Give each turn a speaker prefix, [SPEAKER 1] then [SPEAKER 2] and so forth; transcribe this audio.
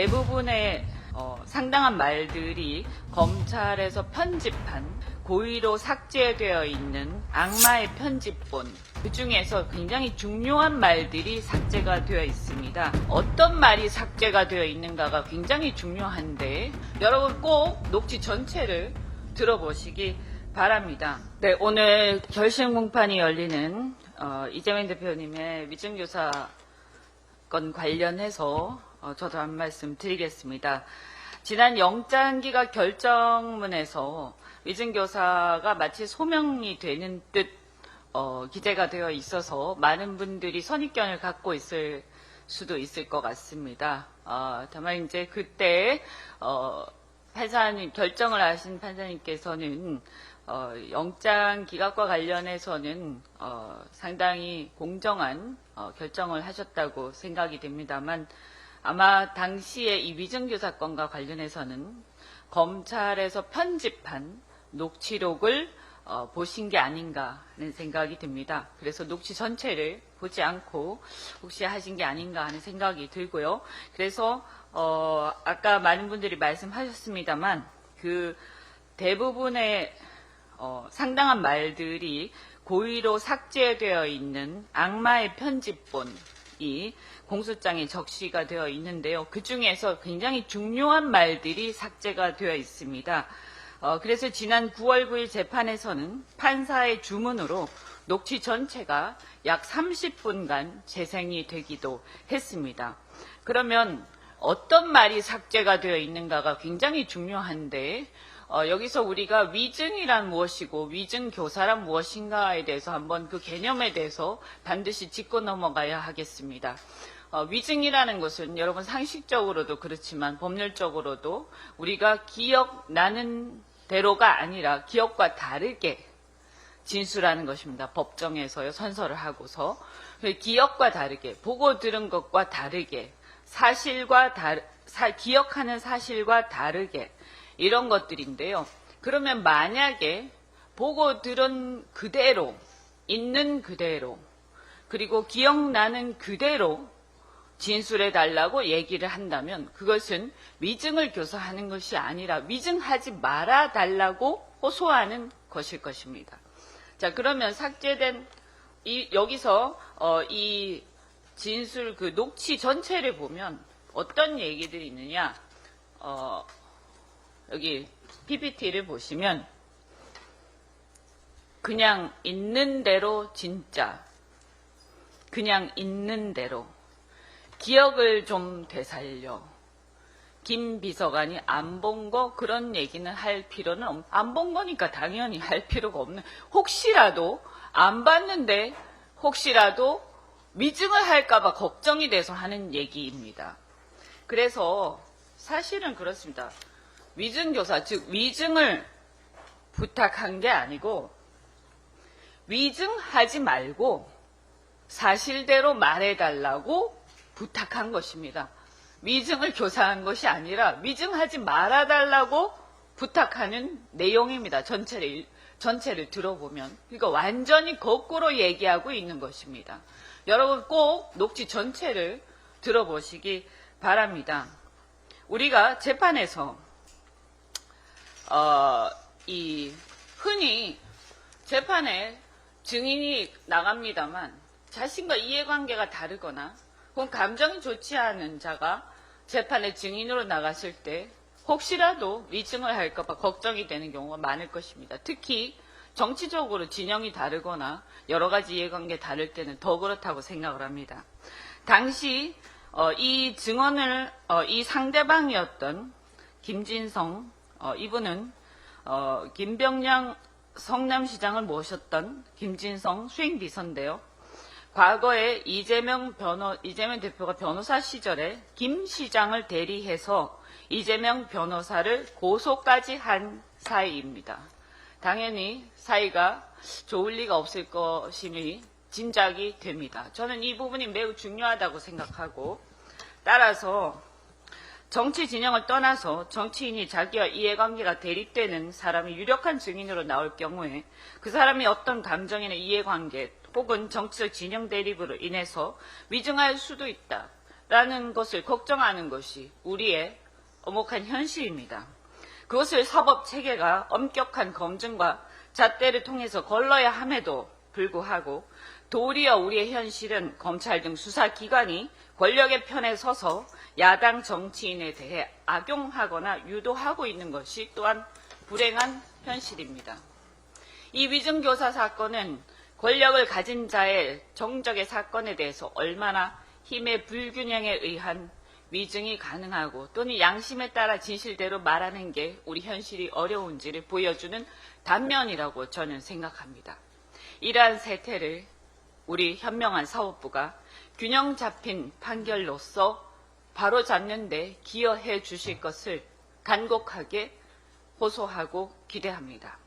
[SPEAKER 1] 대부분의 상당한 말들이 검찰에서 편집한 고의로 삭제되어 있는 악마의 편집본, 그 중에서 굉장히 중요한 말들이 삭제가 되어 있습니다. 어떤 말이 삭제가 되어 있는가가 굉장히 중요한데 여러분 꼭 녹취 전체를 들어보시기 바랍니다. 네, 오늘 결심 공판이 열리는 이재명 대표님의 위증교사 건 관련해서 저도 한 말씀 드리겠습니다. 지난 영장기각 결정문에서 위증교사가 마치 소명이 되는 듯 기재가 되어 있어서 많은 분들이 선입견을 갖고 있을 수도 있을 것 같습니다. 다만 이제 그때 판사님 결정을 하신 판사님께서는 영장 기각과 관련해서는 상당히 공정한 결정을 하셨다고 생각이 됩니다만 아마 당시에 이 위증교사 건과 관련해서는 검찰에서 편집한 녹취록을 보신 게 아닌가 하는 생각이 듭니다. 그래서 녹취 전체를 보지 않고 혹시 하신 게 아닌가 하는 생각이 들고요. 그래서 아까 많은 분들이 말씀하셨습니다만 그 대부분의 상당한 말들이 고의로 삭제되어 있는 악마의 편집본이 공소장에 적시가 되어 있는데요. 그 중에서 굉장히 중요한 말들이 삭제가 되어 있습니다. 그래서 지난 9월 9일 재판에서는 판사의 주문으로 녹취 전체가 약 30분간 재생이 되기도 했습니다. 그러면 어떤 말이 삭제가 되어 있는가가 굉장히 중요한데 여기서 우리가 위증이란 무엇이고 위증교사란 무엇인가에 대해서 한번 그 개념에 대해서 반드시 짚고 넘어가야 하겠습니다. 위증이라는 것은 여러분 상식적으로도 그렇지만 법률적으로도 우리가 기억나는 대로가 아니라 기억과 다르게 진술하는 것입니다. 법정에서요, 선서를 하고서. 기억과 다르게, 보고 들은 것과 다르게, 기억하는 사실과 다르게, 이런 것들인데요. 그러면 만약에 보고 들은 그대로, 있는 그대로, 그리고 기억나는 그대로 진술해 달라고 얘기를 한다면 그것은 위증을 교사하는 것이 아니라 위증하지 말아 달라고 호소하는 것일 것입니다. 자, 그러면 삭제된 여기서 이 진술 그 녹취 전체를 보면 어떤 얘기들이 있느냐? 여기 PPT를 보시면 그냥 있는 대로 진짜, 그냥 있는 대로, 기억을 좀 되살려, 김 비서관이 안 본 거 그런 얘기는 할 필요는 없는, 안 본 거니까 당연히 할 필요가 없는, 혹시라도 안 봤는데 혹시라도 위증을 할까봐 걱정이 돼서 하는 얘기입니다. 그래서 사실은 그렇습니다. 위증교사, 즉 위증을 부탁한 게 아니고 위증하지 말고 사실대로 말해달라고 부탁한 것입니다. 위증을 교사한 것이 아니라 위증하지 말아달라고 부탁하는 내용입니다. 전체를 들어보면. 그러니까 완전히 거꾸로 얘기하고 있는 것입니다. 여러분 꼭 녹취 전체를 들어보시기 바랍니다. 우리가 재판에서 흔히 재판에 증인이 나갑니다만 자신과 이해관계가 다르거나 혹은 감정이 좋지 않은 자가 재판에 증인으로 나갔을 때 혹시라도 위증을 할까봐 걱정이 되는 경우가 많을 것입니다. 특히 정치적으로 진영이 다르거나 여러 가지 이해관계 다를 때는 더 그렇다고 생각을 합니다. 당시 이 증언을 이 상대방이었던 김진성 이분은 김병량 성남시장을 모셨던 김진성 수행비서인데요. 과거에 이재명 대표가 변호사 시절에 김 시장을 대리해서 이재명 변호사를 고소까지 한 사이입니다. 당연히 사이가 좋을 리가 없을 것임이 짐작이 됩니다. 저는 이 부분이 매우 중요하다고 생각하고, 따라서 정치 진영을 떠나서 정치인이 자기와 이해관계가 대립되는 사람이 유력한 증인으로 나올 경우에 그 사람이 어떤 감정이나 이해관계 혹은 정치적 진영 대립으로 인해서 위증할 수도 있다 라는 것을 걱정하는 것이 우리의 엄혹한 현실입니다. 그것을 사법 체계가 엄격한 검증과 잣대를 통해서 걸러야 함에도 불구하고 도리어 우리의 현실은 검찰 등 수사기관이 권력의 편에 서서 야당 정치인에 대해 악용하거나 유도하고 있는 것이 또한 불행한 현실입니다. 이 위증교사 사건은 권력을 가진 자의 정적의 사건에 대해서 얼마나 힘의 불균형에 의한 위증이 가능하고 또는 양심에 따라 진실대로 말하는 게 우리 현실이 어려운지를 보여주는 단면이라고 저는 생각합니다. 이러한 세태를 우리 현명한 사법부가 균형 잡힌 판결로서 바로잡는 데 기여해 주실 것을 간곡하게 호소하고 기대합니다.